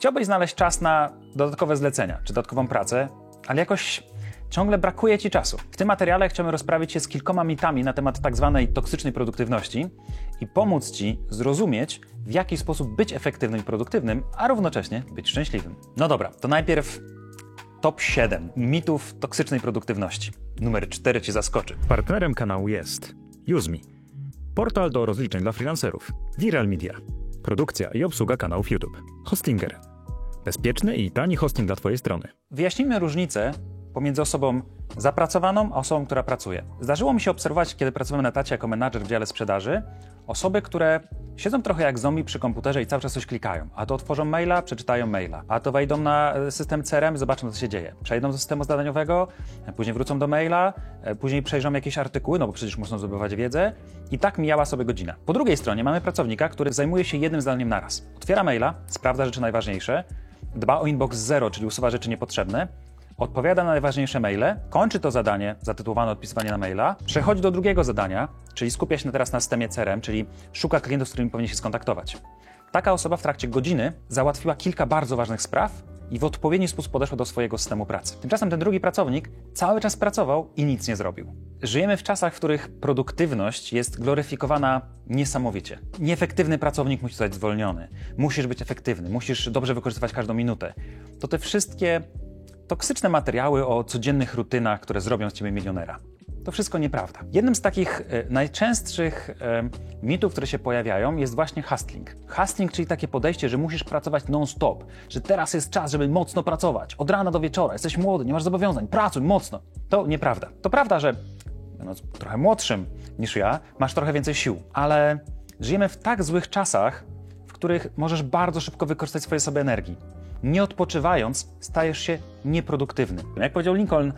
Chciałbyś znaleźć czas na dodatkowe zlecenia czy dodatkową pracę, ale jakoś ciągle brakuje Ci czasu. W tym materiale chciałbym rozprawić się z kilkoma mitami na temat tak zwanej toksycznej produktywności i pomóc Ci zrozumieć, w jaki sposób być efektywnym i produktywnym, a równocześnie być szczęśliwym. No dobra, to najpierw top 7 mitów toksycznej produktywności. Numer 4 Cię zaskoczy. Partnerem kanału jest UseMe, portal do rozliczeń dla freelancerów, Viral Media, produkcja i obsługa kanałów YouTube, Hostinger, bezpieczny i tani hosting dla Twojej strony. Wyjaśnijmy różnicę pomiędzy osobą zapracowaną a osobą, która pracuje. Zdarzyło mi się obserwować, kiedy pracowałem na etacie jako menadżer w dziale sprzedaży, osoby, które siedzą trochę jak zombie przy komputerze i cały czas coś klikają. A to otworzą maila, przeczytają maila. A to wejdą na system CRM, zobaczą, co się dzieje. Przejdą do systemu zadaniowego, później wrócą do maila, później przejrzą jakieś artykuły, no bo przecież muszą zdobywać wiedzę. I tak mijała sobie godzina. Po drugiej stronie mamy pracownika, który zajmuje się jednym zadaniem naraz. Otwiera maila, sprawdza rzeczy najważniejsze, dba o inbox zero, czyli usuwa rzeczy niepotrzebne, odpowiada na najważniejsze maile, kończy to zadanie zatytułowane odpisywanie na maila, przechodzi do drugiego zadania, czyli skupia się teraz na systemie CRM, czyli szuka klientów, z którymi powinien się skontaktować. Taka osoba w trakcie godziny załatwiła kilka bardzo ważnych spraw i w odpowiedni sposób podeszła do swojego systemu pracy. Tymczasem ten drugi pracownik cały czas pracował i nic nie zrobił. Żyjemy w czasach, w których produktywność jest gloryfikowana niesamowicie. Nieefektywny pracownik musi zostać zwolniony, musisz być efektywny, musisz dobrze wykorzystywać każdą minutę. To te wszystkie toksyczne materiały o codziennych rutynach, które zrobią z Ciebie milionera. To wszystko nieprawda. Jednym z takich najczęstszych mitów, które się pojawiają, jest właśnie hustling. Hustling, czyli takie podejście, że musisz pracować non-stop, że teraz jest czas, żeby mocno pracować. Od rana do wieczora, jesteś młody, nie masz zobowiązań, pracuj mocno. To nieprawda. To prawda, że będąc trochę młodszym niż ja, masz trochę więcej sił, ale żyjemy w tak złych czasach, w których możesz bardzo szybko wykorzystać swoje zasoby energii. Nie odpoczywając, stajesz się nieproduktywny. Jak powiedział Lincoln,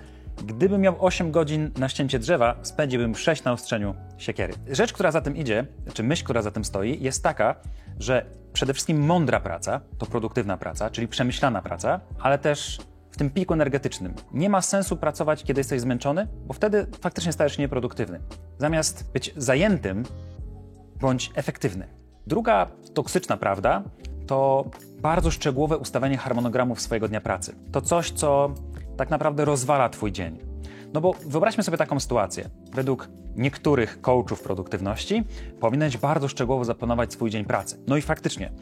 gdybym miał 8 godzin na ścięcie drzewa, spędziłbym 6 na ostrzeniu siekiery. Rzecz, która za tym idzie, czy myśl, która za tym stoi, jest taka, że przede wszystkim mądra praca to produktywna praca, czyli przemyślana praca, ale też w tym piku energetycznym. Nie ma sensu pracować, kiedy jesteś zmęczony, bo wtedy faktycznie stajesz się nieproduktywny. Zamiast być zajętym, bądź efektywny. Druga toksyczna prawda to bardzo szczegółowe ustawianie harmonogramów swojego dnia pracy. To coś, co tak naprawdę rozwala Twój dzień. No bo wyobraźmy sobie taką sytuację. Według niektórych coachów produktywności powinieneś bardzo szczegółowo zaplanować swój dzień pracy. No i faktycznie,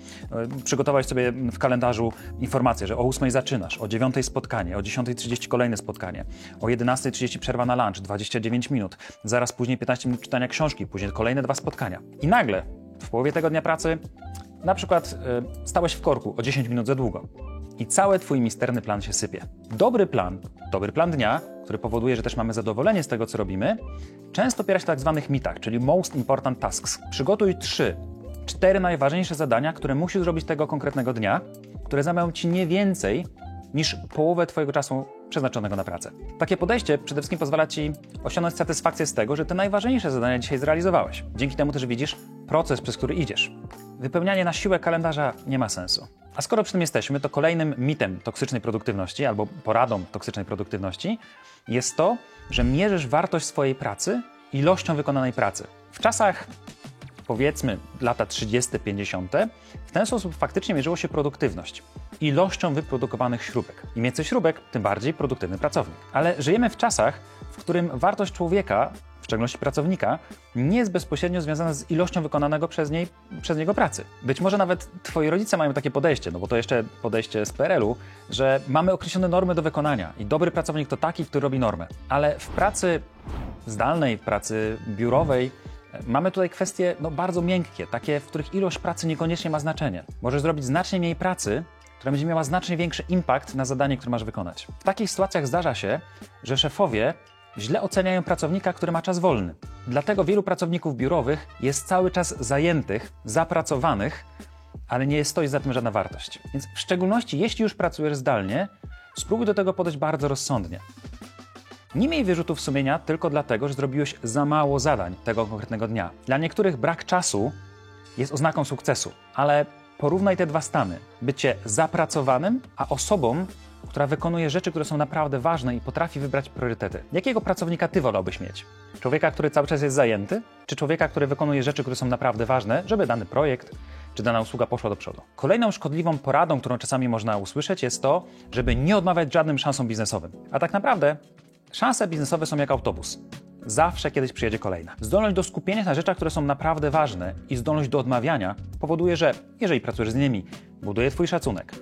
przygotować sobie w kalendarzu informację, że o 8 zaczynasz, o 9 spotkanie, o 10:30 kolejne spotkanie, o 11:30 przerwa na lunch, 29 minut, zaraz później 15 minut czytania książki, później kolejne 2 spotkania. I nagle w połowie tego dnia pracy na przykład stałeś w korku o 10 minut za długo i cały Twój misterny plan się sypie. Dobry plan dnia, który powoduje, że też mamy zadowolenie z tego, co robimy, często opiera się na tak zwanych mitach, czyli most important tasks. Przygotuj 3-4 najważniejsze zadania, które musisz zrobić tego konkretnego dnia, które zajmą Ci nie więcej niż połowę Twojego czasu przeznaczonego na pracę. Takie podejście przede wszystkim pozwala Ci osiągnąć satysfakcję z tego, że te najważniejsze zadania dzisiaj zrealizowałeś. Dzięki temu też widzisz proces, przez który idziesz. Wypełnianie na siłę kalendarza nie ma sensu. A skoro przy tym jesteśmy, to kolejnym mitem toksycznej produktywności albo poradą toksycznej produktywności jest to, że mierzysz wartość swojej pracy ilością wykonanej pracy. W czasach, powiedzmy, lata 30-50, w ten sposób faktycznie mierzyło się produktywność ilością wyprodukowanych śrubek. Im więcej śrubek, tym bardziej produktywny pracownik. Ale żyjemy w czasach, w którym wartość człowieka, w szczególności pracownika, nie jest bezpośrednio związana z ilością wykonanego przez niego pracy. Być może nawet Twoi rodzice mają takie podejście, no bo to jeszcze podejście z PRL-u, że mamy określone normy do wykonania i dobry pracownik to taki, który robi normę. Ale w pracy zdalnej, w pracy biurowej mamy tutaj kwestie bardzo miękkie, takie, w których ilość pracy niekoniecznie ma znaczenie. Możesz zrobić znacznie mniej pracy, która będzie miała znacznie większy impact na zadanie, które masz wykonać. W takich sytuacjach zdarza się, że szefowie źle oceniają pracownika, który ma czas wolny. Dlatego wielu pracowników biurowych jest cały czas zajętych, zapracowanych, ale nie stoi za tym żadna wartość. Więc w szczególności, jeśli już pracujesz zdalnie, spróbuj do tego podejść bardzo rozsądnie. Nie miej wyrzutów sumienia tylko dlatego, że zrobiłeś za mało zadań tego konkretnego dnia. Dla niektórych brak czasu jest oznaką sukcesu, ale porównaj te dwa stany. Bycie zapracowanym, a osobą, która wykonuje rzeczy, które są naprawdę ważne i potrafi wybrać priorytety. Jakiego pracownika Ty wolałbyś mieć? Człowieka, który cały czas jest zajęty? Czy człowieka, który wykonuje rzeczy, które są naprawdę ważne, żeby dany projekt czy dana usługa poszła do przodu. Kolejną szkodliwą poradą, którą czasami można usłyszeć, jest to, żeby nie odmawiać żadnym szansom biznesowym. A tak naprawdę szanse biznesowe są jak autobus. Zawsze kiedyś przyjedzie kolejna. Zdolność do skupienia się na rzeczach, które są naprawdę ważne i zdolność do odmawiania powoduje, że jeżeli pracujesz z innymi, buduje Twój szacunek,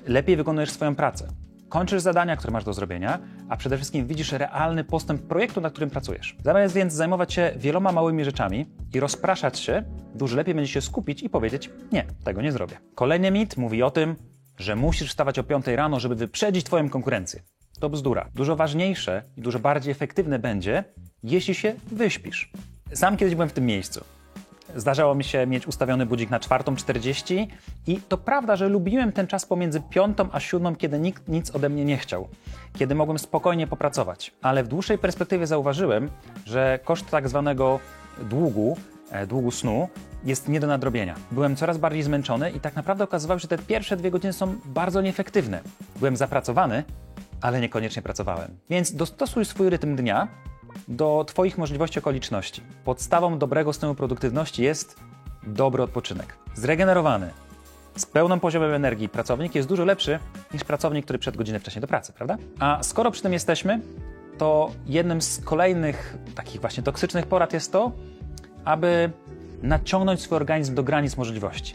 lepiej wykonujesz swoją pracę, kończysz zadania, które masz do zrobienia, a przede wszystkim widzisz realny postęp projektu, nad którym pracujesz. Zamiast więc zajmować się wieloma małymi rzeczami i rozpraszać się, dużo lepiej będzie się skupić i powiedzieć: nie, tego nie zrobię. Kolejny mit mówi o tym, że musisz wstawać o 5 rano, żeby wyprzedzić Twoją konkurencję. To bzdura. Dużo ważniejsze i dużo bardziej efektywne będzie, jeśli się wyśpisz. Sam kiedyś byłem w tym miejscu. Zdarzało mi się mieć ustawiony budzik na 4:40 i to prawda, że lubiłem ten czas pomiędzy 5 a 7, kiedy nikt nic ode mnie nie chciał, kiedy mogłem spokojnie popracować. Ale w dłuższej perspektywie zauważyłem, że koszt tak zwanego długu snu jest nie do nadrobienia. Byłem coraz bardziej zmęczony i tak naprawdę okazywało się, że te pierwsze 2 godziny są bardzo nieefektywne. Byłem zapracowany, ale niekoniecznie pracowałem. Więc dostosuj swój rytm dnia do Twoich możliwości okoliczności. Podstawą dobrego stanu produktywności jest dobry odpoczynek. Zregenerowany, z pełnym poziomem energii pracownik jest dużo lepszy niż pracownik, który przed godzinę wcześniej do pracy, prawda? A skoro przy tym jesteśmy, to jednym z kolejnych takich właśnie toksycznych porad jest to, aby naciągnąć swój organizm do granic możliwości.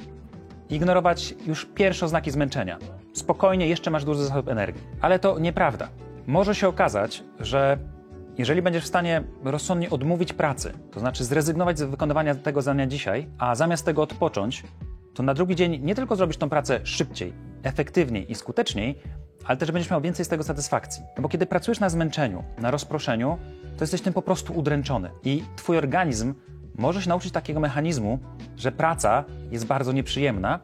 Ignorować już pierwsze oznaki zmęczenia. Spokojnie, jeszcze masz dużo zasobów energii. Ale to nieprawda. Może się okazać, że jeżeli będziesz w stanie rozsądnie odmówić pracy, to znaczy zrezygnować z wykonywania tego zadania dzisiaj, a zamiast tego odpocząć, to na drugi dzień nie tylko zrobisz tą pracę szybciej, efektywniej i skuteczniej, ale też będziesz miał więcej z tego satysfakcji. No bo kiedy pracujesz na zmęczeniu, na rozproszeniu, to jesteś tym po prostu udręczony i Twój organizm może się nauczyć takiego mechanizmu, że praca jest bardzo nieprzyjemna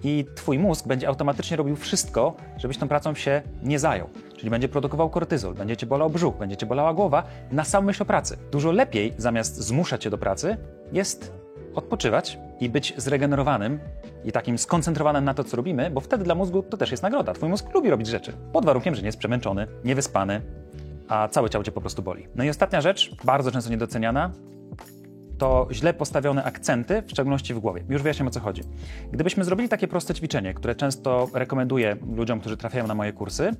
i Twój mózg będzie automatycznie robił wszystko, żebyś tą pracą się nie zajął. Czyli będzie produkował kortyzol, będzie Cię bolał brzuch, będzie Cię bolała głowa na samą myśl o pracy. Dużo lepiej, zamiast zmuszać Cię do pracy, jest odpoczywać i być zregenerowanym i takim skoncentrowanym na to, co robimy, bo wtedy dla mózgu to też jest nagroda. Twój mózg lubi robić rzeczy, pod warunkiem, że nie jest przemęczony, niewyspany, a całe ciało Cię po prostu boli. No i ostatnia rzecz, bardzo często niedoceniana, to źle postawione akcenty, w szczególności w głowie. Już wyjaśniam, o co chodzi. Gdybyśmy zrobili takie proste ćwiczenie, które często rekomenduję ludziom, którzy trafiają na moje kursy,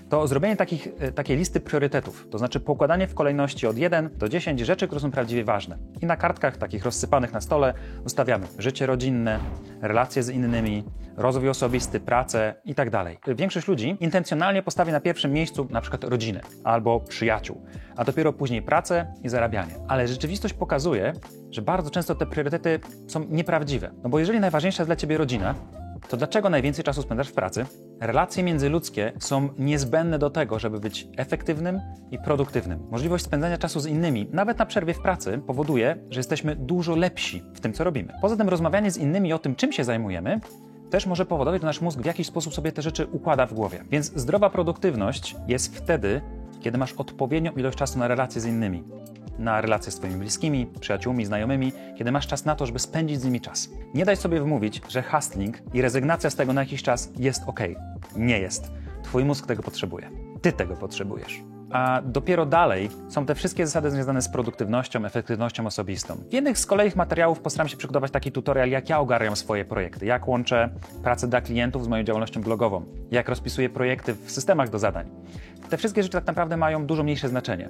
to zrobienie takiej listy priorytetów, to znaczy pokładanie w kolejności od 1 do 10 rzeczy, które są prawdziwie ważne. I na kartkach takich rozsypanych na stole ustawiamy życie rodzinne, relacje z innymi, rozwój osobisty, pracę i tak dalej. Większość ludzi intencjonalnie postawi na pierwszym miejscu na przykład rodzinę albo przyjaciół, a dopiero później pracę i zarabianie. Ale rzeczywistość pokazuje, że bardzo często te priorytety są nieprawdziwe. No bo jeżeli najważniejsza jest dla Ciebie rodzina, to dlaczego najwięcej czasu spędzasz w pracy? Relacje międzyludzkie są niezbędne do tego, żeby być efektywnym i produktywnym. Możliwość spędzania czasu z innymi, nawet na przerwie w pracy, powoduje, że jesteśmy dużo lepsi w tym, co robimy. Poza tym rozmawianie z innymi o tym, czym się zajmujemy, też może powodować, że nasz mózg w jakiś sposób sobie te rzeczy układa w głowie. Więc zdrowa produktywność jest wtedy, kiedy masz odpowiednią ilość czasu na relacje z innymi. Na relacje z Twoimi bliskimi, przyjaciółmi, znajomymi, kiedy masz czas na to, żeby spędzić z nimi czas. Nie daj sobie wmówić, że hustling i rezygnacja z tego na jakiś czas jest okej. Nie jest. Twój mózg tego potrzebuje. Ty tego potrzebujesz. A dopiero dalej są te wszystkie zasady związane z produktywnością, efektywnością osobistą. W jednych z kolejnych materiałów postaram się przygotować taki tutorial, jak ja ogarniam swoje projekty, jak łączę pracę dla klientów z moją działalnością blogową, jak rozpisuję projekty w systemach do zadań. Te wszystkie rzeczy tak naprawdę mają dużo mniejsze znaczenie.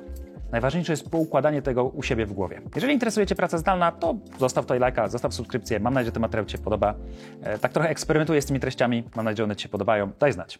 Najważniejsze jest poukładanie tego u siebie w głowie. Jeżeli interesuje Cię praca zdalna, to zostaw tutaj lajka, zostaw subskrypcję. Mam nadzieję, że ten materiał Ci się podoba. Tak trochę eksperymentuję z tymi treściami. Mam nadzieję, że one Ci się podobają. Daj znać.